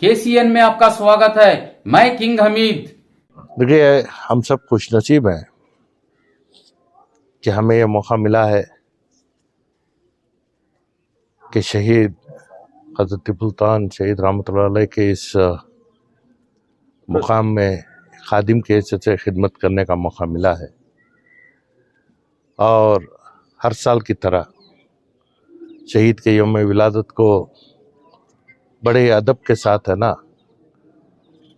KCN में आपका स्वागत है। मैं किंग हमीद। देखिए, हम सब खुशनसीब हैं कि हमें यह मौका मिला है कि शहीद हज़रत टीपू सुल्तान शहीद रहमतुल्लाह अलैह के इस मुकाम में खादिम के हैसियत से खिदमत करने का मौका मिला है। और हर साल की तरह शहीद के यौम विलादत को बड़े अदब के साथ, है ना,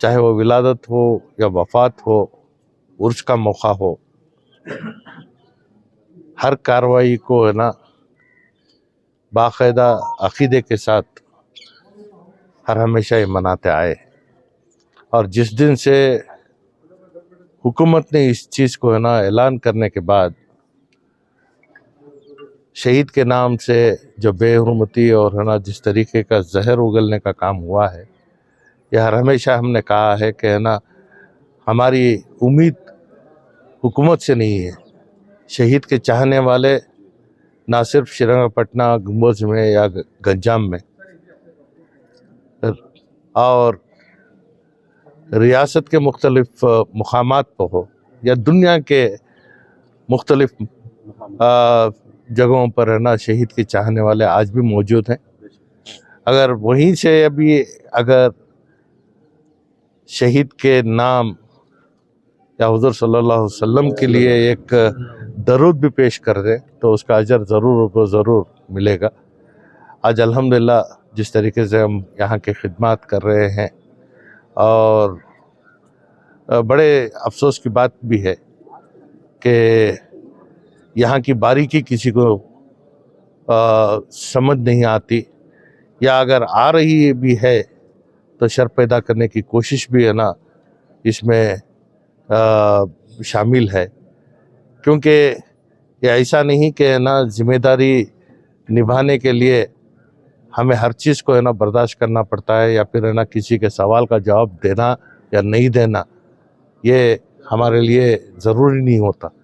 चाहे वो विलादत हो या वफ़ात हो, उर्स का मौका हो, हर कार्रवाई को, है ना, बाकायदा अक़ीदे के साथ हर हमेशा ये मनाते आए। और जिस दिन से हुकूमत ने इस चीज़ को, है ना, ऐलान करने के बाद शहीद के नाम से जो बेहुरमती और, है ना, जिस तरीके का जहर उगलने का काम हुआ है, यह हर हमेशा हमने कहा है कि, है ना, हमारी उम्मीद हुकूमत से नहीं है। शहीद के चाहने वाले ना सिर्फ श्रीरंगपटना गुंबज में या गंजाम में और रियासत के मुख्तलिफ मुकामात पर हो या दुनिया के मुख्तलिफ जगहों पर, है ना, शहीद के चाहने वाले आज भी मौजूद हैं। अगर वहीं से अभी अगर शहीद के नाम या हुज़ूर सल्लल्लाहु अलैहि वसल्लम के लिए एक दरूद भी पेश कर दें तो उसका अजर ज़रूर मिलेगा। आज अल्हम्दुलिल्लाह जिस तरीके से हम यहाँ के खिदमत कर रहे हैं, और बड़े अफसोस की बात भी है कि यहाँ की बारीकी किसी को समझ नहीं आती, या अगर आ रही भी है तो शर पैदा करने की कोशिश भी, है ना, इसमें शामिल है। क्योंकि ये ऐसा नहीं कि, है ना, जिम्मेदारी निभाने के लिए हमें हर चीज़ को, है ना, बर्दाश्त करना पड़ता है, या फिर, है ना, किसी के सवाल का जवाब देना या नहीं देना ये हमारे लिए ज़रूरी नहीं होता।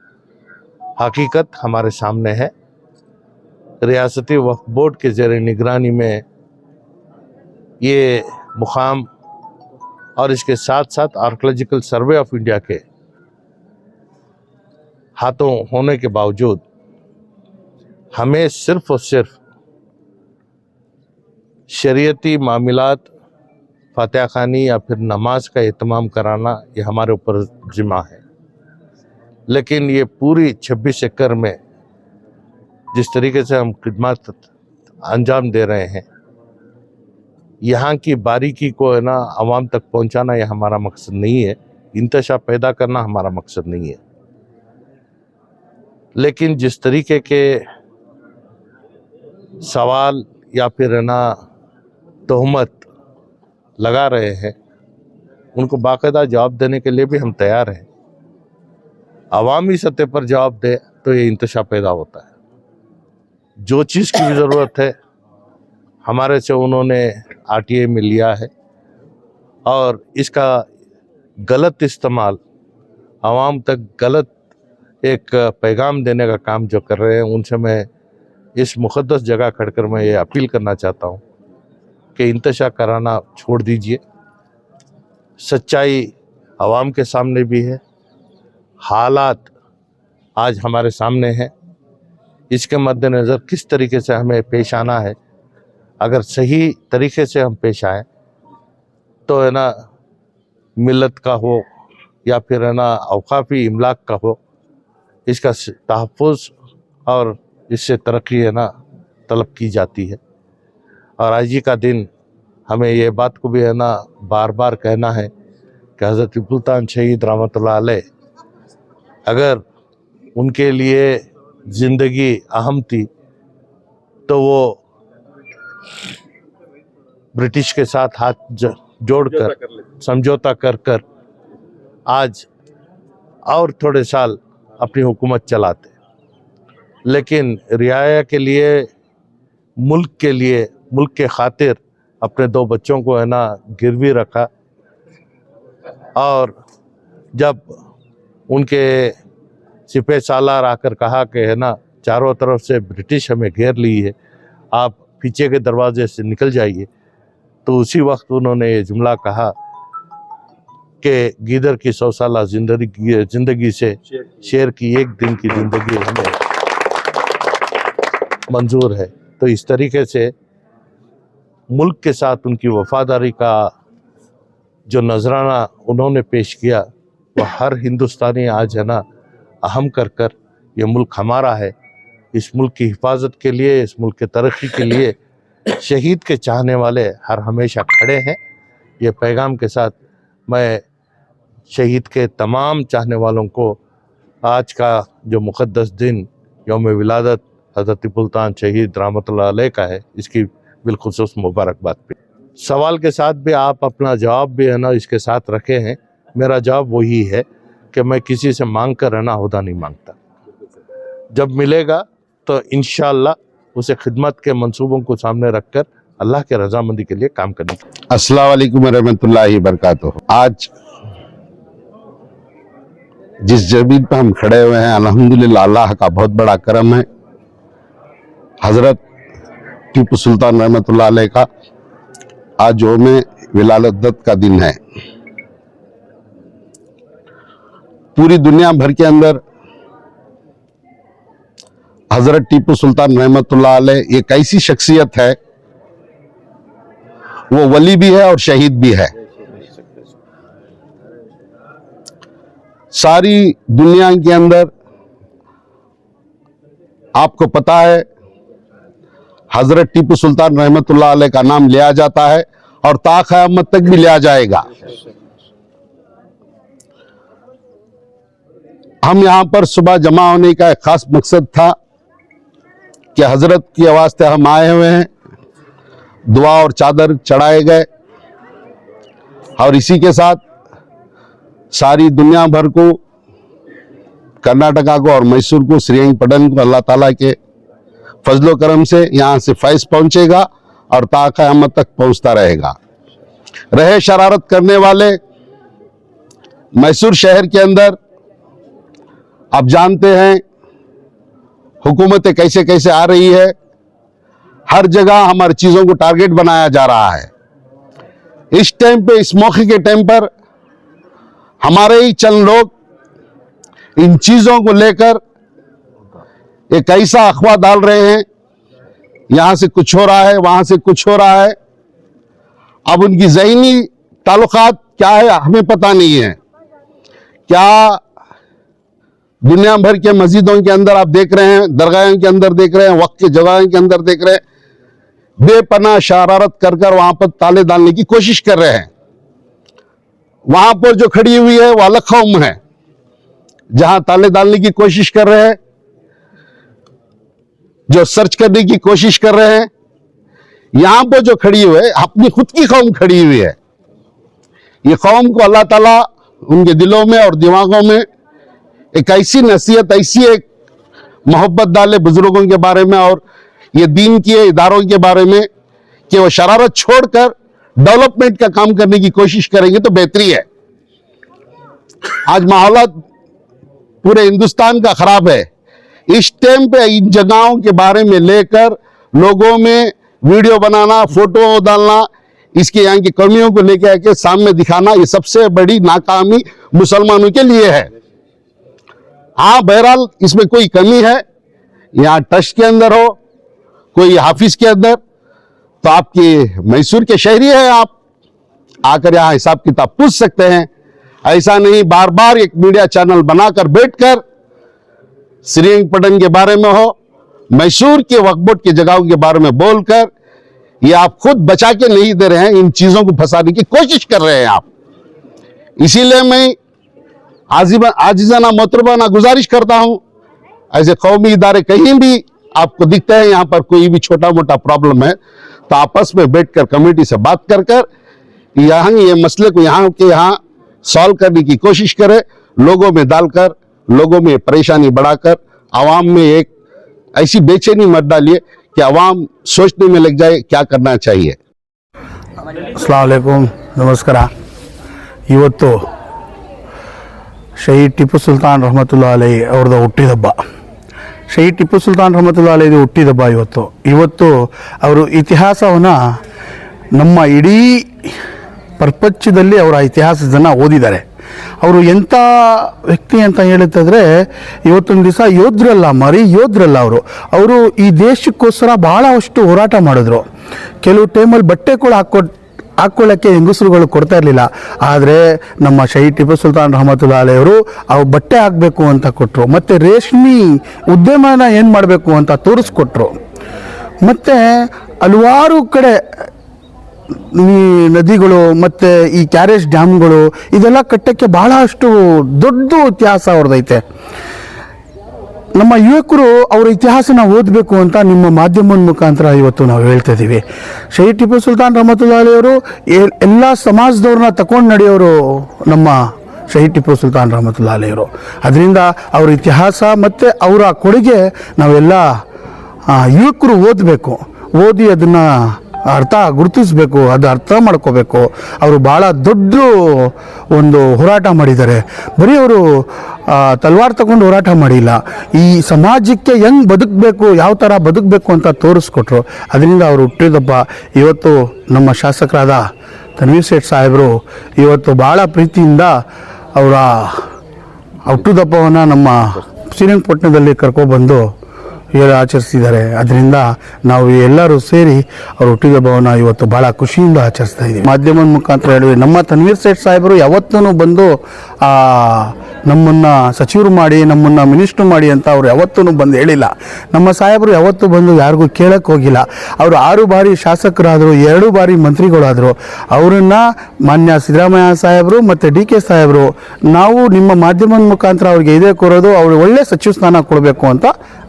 हकीकत हमारे सामने है। रियासती वक्फ बोर्ड के ज़ेर निगरानी में ये मुकाम और इसके साथ साथ आर्कियोलॉजिकल सर्वे ऑफ इंडिया के हाथों होने के बावजूद हमें सिर्फ और सिर्फ शरीयती मामलात, फातिहा खानी या फिर नमाज का एहतमाम कराना ये हमारे ऊपर जिम्मा है। लेकिन ये पूरी 26 एकड़ में जिस तरीके से हम खिदमत अंजाम दे रहे हैं, यहाँ की बारीकी को, है ना, आवाम तक पहुँचाना ये हमारा मकसद नहीं है। इंतशार पैदा करना हमारा मकसद नहीं है। लेकिन जिस तरीके के सवाल या फिर, है ना, तोहमत लगा रहे हैं, उनको बाकायदा जवाब देने के लिए भी हम तैयार हैं। अवामी सतह पर जवाब दे तो ये इंतशार पैदा होता है। जो चीज़ की भी ज़रूरत है हमारे से उन्होंने आरटीआई में लिया है, और इसका गलत इस्तेमाल आवाम तक गलत एक पैगाम देने का काम जो कर रहे हैं, उनसे मैं इस मुक़द्दस जगह खड़कर मैं ये अपील करना चाहता हूँ कि इंतशार कराना छोड़ दीजिए। सच्चाई आवाम के सामने भी है, हालात आज हमारे सामने हैं। इसके मद्देनज़र किस तरीके से हमें पेश आना है, अगर सही तरीके से हम पेश आए तो, है ना, मिल्लत का हो या फिर, है ना, अवकाफ़ी इमलाक का हो, इसका तहफ़्फ़ुज़ और इससे तरक्की, है ना, तलब की जाती है। और आज ही का दिन हमें ये बात को भी, है ना, बार बार कहना है कि हज़रत टीपू सुल्तान शहीद रहमतुल्लाह अलैह, अगर उनके लिए ज़िंदगी अहम थी तो वो ब्रिटिश के साथ हाथ जोड़कर समझौता कर आज और थोड़े साल अपनी हुकूमत चलाते। लेकिन रियाया के लिए, मुल्क के लिए, मुल्क के खातिर अपने 2 बच्चों को, है ना, गिरवी रखा। और जब उनके सिपह सालार आकर कहा कि, है ना, चारों तरफ से ब्रिटिश हमें घेर ली है, आप पीछे के दरवाजे से निकल जाइए, तो उसी वक्त उन्होंने ये जुमला कहा कि गीदड़ की 100 साल जिंदगी से शेर की एक दिन की जिंदगी हमें मंजूर है। तो इस तरीके से मुल्क के साथ उनकी वफादारी का जो नजराना उन्होंने पेश किया वो हर हिंदुस्तानी आज है ना अहम कर कर ये मुल्क हमारा है, इस मुल्क की हिफाजत के लिए, इस मुल्क की तरक्की के लिए शहीद के चाहने वाले हर हमेशा खड़े हैं। ये पैगाम के साथ मैं शहीद के तमाम चाहने वालों को आज का जो मुक़द्दस दिन यौम विलादत हज़रत टिपुसुल्तान शहीद रहमतुल्लाह अलैह का है, इसकी बिलखुसूस मुबारकबाद पे। सवाल के साथ भी आप अपना जवाब भी है ना इसके साथ रखे हैं। मेरा जवाब वही है कि मैं किसी से मांग कर रहना ओहदा नहीं मांगता। जब मिलेगा तो इंशाअल्लाह उसे खिदमत के मंसूबों को सामने रखकर अल्लाह के रजामंदी के लिए काम करने। अस्सलाम वालेकुम रहमतुल्लाहि बरकातुहू। आज जिस जमीन पर हम खड़े हुए हैं अल्हम्दुलिल्लाह अल्लाह का बहुत बड़ा करम है। हजरत टीपू सुल्तान रहमतुल्लाह अलैह का आज यौम विलादत का दिन है। पूरी दुनिया भर के अंदर हजरत टीपू सुल्तान रहमतुल्लाह अलैह एक ऐसी शख्सियत है, वो वली भी है और शहीद भी है। सारी दुनिया के अंदर आपको पता है हजरत टीपू सुल्तान रहमतुल्लाह अलैह का नाम लिया जाता है और ता क़यामत तक भी लिया जाएगा। हम यहां पर सुबह जमा होने का एक खास मकसद था कि हजरत की आवाज से हम आए हुए हैं, दुआ और चादर चढ़ाए गए और इसी के साथ सारी दुनिया भर को, कर्नाटका को और मैसूर को, श्रीरंगपट्टनम को अल्लाह ताला के फजलो करम से यहाँ से फैज़ पहुंचेगा और ता क़यामत तक पहुंचता रहेगा। रहे शरारत करने वाले मैसूर शहर के अंदर आप जानते हैं हुकूमतें कैसे कैसे आ रही है, हर जगह हमारी चीज़ों को टारगेट बनाया जा रहा है। इस टाइम पे, इस मौके के टाइम पर हमारे ही चंद लोग इन चीज़ों को लेकर एक ऐसा अखबार डाल रहे हैं, यहां से कुछ हो रहा है, वहां से कुछ हो रहा है। अब उनकी ज़हनी ताल्लुकात क्या है हमें पता नहीं है। क्या दुनिया भर के मस्जिदों के अंदर आप देख रहे हैं, दरगाहों के अंदर देख रहे हैं, वक्त के जगहों के अंदर देख रहे हैं, बेपनाह शरारत कर कर वहां पर ताले डालने की कोशिश कर रहे हैं। वहां पर जो खड़ी हुई है वो अलग कौम है, जहां ताले डालने की कोशिश कर रहे हैं, जो सर्च करने की कोशिश कर रहे हैं। यहां पर जो खड़ी हुई है अपनी खुद की कौम खड़ी हुई है। ये कौम को अल्लाह ताला उनके दिलों में और दिमागों में एक ऐसी नसीहत, ऐसी एक मोहब्बत डाले बुजुर्गों के बारे में और ये दीन के इदारों के बारे में कि वो शरारत छोड़कर डेवलपमेंट का काम करने की कोशिश करेंगे तो बेहतरी है। आज माहौल पूरे हिंदुस्तान का खराब है। इस टाइम पे इन जगहों के बारे में लेकर लोगों में वीडियो बनाना, फोटो डालना, इसके यहाँ की कमियों को लेकर आके सामने दिखाना, ये सबसे बड़ी नाकामी मुसलमानों के लिए है। हाँ, बहरहाल इसमें कोई कमी है, यहाँ ट्रस्ट के अंदर हो, कोई हाफिज के अंदर, तो आपके मैसूर के शहरी हैं, आप आकर यहाँ हिसाब किताब पूछ सकते हैं। ऐसा नहीं बार बार एक मीडिया चैनल बनाकर बैठकर श्रीरंगपट्टनम के बारे में हो, मैसूर के वक्फ बोर्ड की जगहों के बारे में बोलकर ये आप खुद बचा के नहीं दे रहे हैं, इन चीजों को फंसाने की कोशिश कर रहे हैं आप। इसीलिए मैं आजिज़ाना मोहतरमाना गुजारिश करता हूं, ऐसे कौमी इदारे कहीं भी आपको दिखते हैं यहाँ पर कोई भी छोटा मोटा प्रॉब्लम है तो आपस में बैठकर कमेटी से बात कर कर यहाँ ये मसले को यहाँ के यहाँ सॉल्व करने की कोशिश करें, लोगों में डालकर, लोगों में परेशानी बढ़ाकर आवाम में एक ऐसी बेचैनी मत डालिए कि आवाम सोचने में लग जाए क्या करना चाहिए। अस्सलाम वालेकुम, ನಮಸ್ಕಾರ। ಇವತ್ತು ಶಹೀದ್ ಟಿಪ್ಪು ಸುಲ್ತಾನ್ ರಹಮತುಲ್ಲಾ ಅಲೈ ಅವ್ರದ್ದು ಹುಟ್ಟಿದಬ್ಬ। ಶಹೀದ್ ಟಿಪ್ಪು ಸುಲ್ತಾನ್ ರಹಮತುಲ್ಲಾ ಅಲೈದು ಹುಟ್ಟಿದಬ್ಬ ಇವತ್ತು ಅವರು ಇತಿಹಾಸವನ್ನು ನಮ್ಮ ಇಡೀ ಪ್ರಪಂಚದಲ್ಲಿ ಅವರ ಇತಿಹಾಸದನ್ನು ಓದಿದ್ದಾರೆ. ಅವರು ಎಂಥ ವ್ಯಕ್ತಿ ಅಂತ ಹೇಳುತ್ತಂದರೆ, ಇವತ್ತೊಂದು ದಿವಸ ಯೋಧರಲ್ಲ, ಮರಿ ಯೋಧರಲ್ಲ ಅವರು ಈ ದೇಶಕ್ಕೋಸ್ಕರ ಭಾಳಷ್ಟು ಹೋರಾಟ ಮಾಡಿದ್ರು. ಕೆಲವು ಟೈಮಲ್ಲಿ ಬಟ್ಟೆ ಕೂಡ ಹಾಕ್ಕೊಳ್ಳೋಕ್ಕೆ ಹೆಂಗಸರುಗಳು ಕೊಡ್ತಾ ಇರಲಿಲ್ಲ. ಆದರೆ ನಮ್ಮ ಶಹೀದ್ ಟಿಪ್ಪು ಸುಲ್ತಾನ್ ರಹಮತುಲ್ಲಾ ಅಲೈ ಅವರು ಅವು ಬಟ್ಟೆ ಹಾಕಬೇಕು ಅಂತ ಕೊಟ್ಟರು. ಮತ್ತು ರೇಷ್ಮೆ ಉದ್ಯಮನ ಏನು ಮಾಡಬೇಕು ಅಂತ ತೋರಿಸ್ಕೊಟ್ರು. ಮತ್ತು ಹಲವಾರು ಕಡೆ ಈ ನದಿಗಳು ಮತ್ತು ಈ ಕ್ಯಾರೇಜ್ ಡ್ಯಾಮ್ಗಳು ಇದೆಲ್ಲ ಕಟ್ಟೋಕ್ಕೆ ಭಾಳಷ್ಟು ದೊಡ್ಡ ಇತಿಹಾಸ ಅವ್ರದ್ದೈತೆ. ನಮ್ಮ ಯುವಕರು ಅವರ ಇತಿಹಾಸನ ಓದಬೇಕು ಅಂತ ನಿಮ್ಮ ಮಾಧ್ಯಮದ ಮುಖಾಂತರ ಇವತ್ತು ನಾವು ಹೇಳ್ತಾ ಇದ್ದೀವಿ. ಶಹೀದ್ ಟಿಪ್ಪು ಸುಲ್ತಾನ್ ರಹಮತುಲ್ಲಾ ಅಲೈ ಅವರು ಎಲ್ಲ ಸಮಾಜದವ್ರನ್ನ ತಗೊಂಡು ನಡೆಯೋರು ನಮ್ಮ ಶಹೀದ್ ಟಿಪ್ಪು ಸುಲ್ತಾನ್ ರಹಮತುಲ್ಲಾ ಅಲೈ ಅವರು. ಅದರಿಂದ ಅವ್ರ ಇತಿಹಾಸ ಮತ್ತು ಅವರ ಕೊಡುಗೆ ನಾವೆಲ್ಲ ಯುವಕರು ಓದಬೇಕು, ಓದಿ ಅದನ್ನು ಗುರುತಿಸ್ಬೇಕು, ಅದು ಅರ್ಥ ಮಾಡ್ಕೋಬೇಕು. ಅವರು ಭಾಳ ದೊಡ್ಡ ಒಂದು ಹೋರಾಟ ಮಾಡಿದ್ದಾರೆ. ಬರೀ ಅವರು ತಲ್ವಾರ್ ತಗೊಂಡು ಹೋರಾಟ ಮಾಡಿಲ್ಲ, ಈ ಸಮಾಜಕ್ಕೆ ಹೆಂಗೆ ಬದುಕಬೇಕು, ಯಾವ ಥರ ಬದುಕಬೇಕು ಅಂತ ತೋರಿಸ್ಕೊಟ್ರು. ಅದರಿಂದ ಅವರು ಹುಟ್ಟಿದಬ್ಬ ಇವತ್ತು ನಮ್ಮ ಶಾಸಕರಾದ ತನ್ವೀರ್ ಸೇಠ್ ಸಾಹೇಬರು ಇವತ್ತು ಭಾಳ ಪ್ರೀತಿಯಿಂದ ಅವರ ಹುಟ್ಟುದಬ್ಬವನ್ನು ನಮ್ಮ ಶ್ರೀರಂಗಪಟ್ಟಣದಲ್ಲಿ ಕರ್ಕೊಬಂದು ಆಚರಿಸ್ತಿದ್ದಾರೆ. ಅದರಿಂದ ನಾವು ಎಲ್ಲರೂ ಸೇರಿ ಅವ್ರ ಹುಟ್ಟಿದಬ್ಬವನ್ನು ಇವತ್ತು ಭಾಳ ಖುಷಿಯಿಂದ ಆಚರಿಸ್ತಾ ಇದ್ದೀವಿ. ಮಾಧ್ಯಮದ ಮುಖಾಂತರ ಹೇಳಿದ್ವಿ, ನಮ್ಮ ತನ್ವೀರ್ ಸೇಠ್ ಸಾಹೇಬರು ಯಾವತ್ತೂ ಬಂದು ನಮ್ಮನ್ನು ಸಚಿವರು ಮಾಡಿ, ನಮ್ಮನ್ನು ಮಿನಿಸ್ಟ್ರು ಮಾಡಿ ಅಂತ ಅವ್ರು ಯಾವತ್ತೂ ಬಂದು ಹೇಳಿಲ್ಲ. ನಮ್ಮ ಸಾಹೇಬರು ಯಾವತ್ತೂ ಬಂದು ಯಾರಿಗೂ ಕೇಳಕ್ಕೆ ಹೋಗಿಲ್ಲ. ಅವರು 6 ಬಾರಿ ಶಾಸಕರಾದರು, 2 ಬಾರಿ ಮಂತ್ರಿಗಳಾದರು. ಅವರನ್ನು ಮಾನ್ಯ ಸಿದ್ದರಾಮಯ್ಯ ಸಾಹೇಬರು ಮತ್ತು DK ಸಾಹೇಬರು, ನಾವು ನಿಮ್ಮ ಮಾಧ್ಯಮದ ಮುಖಾಂತರ ಅವ್ರಿಗೆ ಇದೇ ಕೋರೋದು, ಅವ್ರು ಒಳ್ಳೆ ಸಚಿವ ಸ್ಥಾನ ಕೊಡಬೇಕು ಅಂತ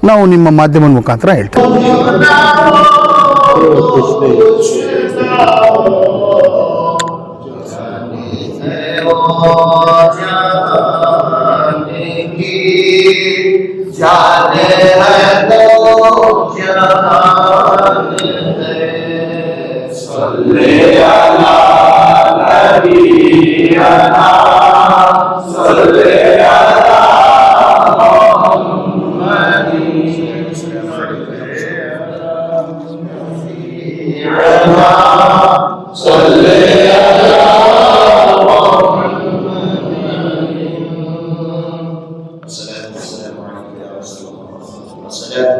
ನಾವು ನಿಮ್ಮ ಮಾಧ್ಯಮದ ಮುಖಾಂತರ ಹೇಳ್ತೀವಿ.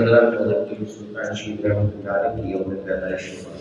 adalah produk Sultan Syedra Mutari yang berkata syukur.